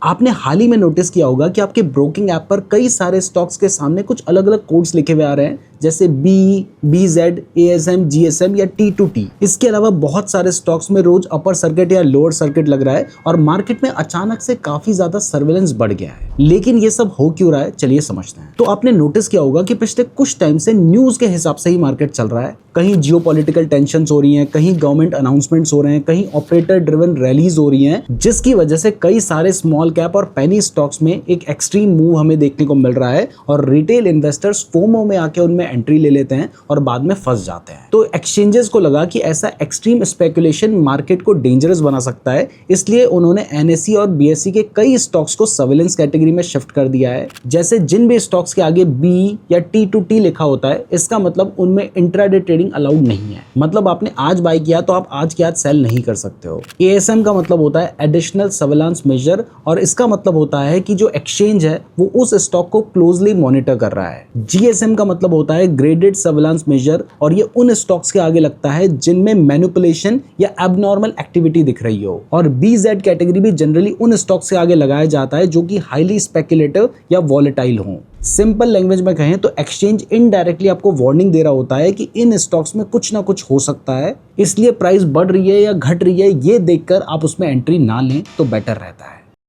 आपने हाल ही में नोटिस किया होगा कि आपके ब्रोकिंग ऐप पर कई सारे स्टॉक्स के सामने कुछ अलग अलग कोड्स लिखे हुए आ रहे हैं, जैसे बी, BZ, ASM, GSM या T2T। इसके अलावा बहुत सारे स्टॉक्स में रोज अपर सर्किट या लोअर सर्किट लग रहा है और मार्केट में अचानक से काफी ज्यादा सर्वेलेंस बढ़ गया है। लेकिन ये सब हो क्यों रहा है, चलिए समझते हैं। तो आपने नोटिस किया होगा कि पिछले कुछ टाइम से न्यूज के हिसाब से ही मार्केट चल रहा है। कहीं जियोपॉलिटिकल टेंशंस हो रही हैं, कहीं गवर्नमेंट अनाउंसमेंट्स हो रहे हैं, कहीं ऑपरेटर ड्रिवन रैलीज हो रही हैं, जिसकी वजह से कई सारे स्मॉल कैप और पेनी स्टॉक्स में एक एक्सट्रीम मूव हमें देखने को मिल रहा है और रिटेल इन्वेस्टर्स फोमो में आके उनमें एंट्री ले लेते हैं और बाद में फंस जाते हैं। तो एक्सचेंजेस को लगा कि ऐसा एक्सट्रीम स्पेकुलेशन मार्केट को डेंजरस बना सकता है, इसलिए उन्होंने NSE और BSE के कई स्टॉक्स को सर्वेलेंस कैटेगरी में शिफ्ट कर दिया है। जैसे जिन भी स्टॉक्स के आगे B या T2T लिखा होता है, इसका मतलब उनमें इंट्राडे ट्रेडिंग अलाउड नहीं है। मतलब आपने आज बाय किया तो आप आज के आज सेल नहीं कर सकते हो। ASM का मतलब होता है एडिशनल सर्वेलेंस मेजर, और इसका मतलब होता है कि जो एक्सचेंज है वो उस स्टॉक को क्लोजली मॉनिटर कर रहा है। GSM का मतलब होता है ग्रेडेड सर्वेलेंस मेजर, और ये उन स्टॉक्स के आगे लगता है जिनमें मैनिपुलेशन या एबनॉर्मल एक्टिविटी दिख रही हो। और BZ कैटेगरी भी जनरली उन स्टॉक्स के आगे लगाया जाता है जो कि हाईली स्पेकुलेटिव या वॉलेटाइल हो। सिंपल लैंग्वेज में कहें तो एक्सचेंज इनडायरेक्टली आपको वार्निंग दे रहा होता है कि इन स्टॉक्स में कुछ ना कुछ हो सकता है, इसलिए प्राइस बढ़ रही है या घट रही है ये देखकर आप उसमें एंट्री ना लें तो बेटर रहता है।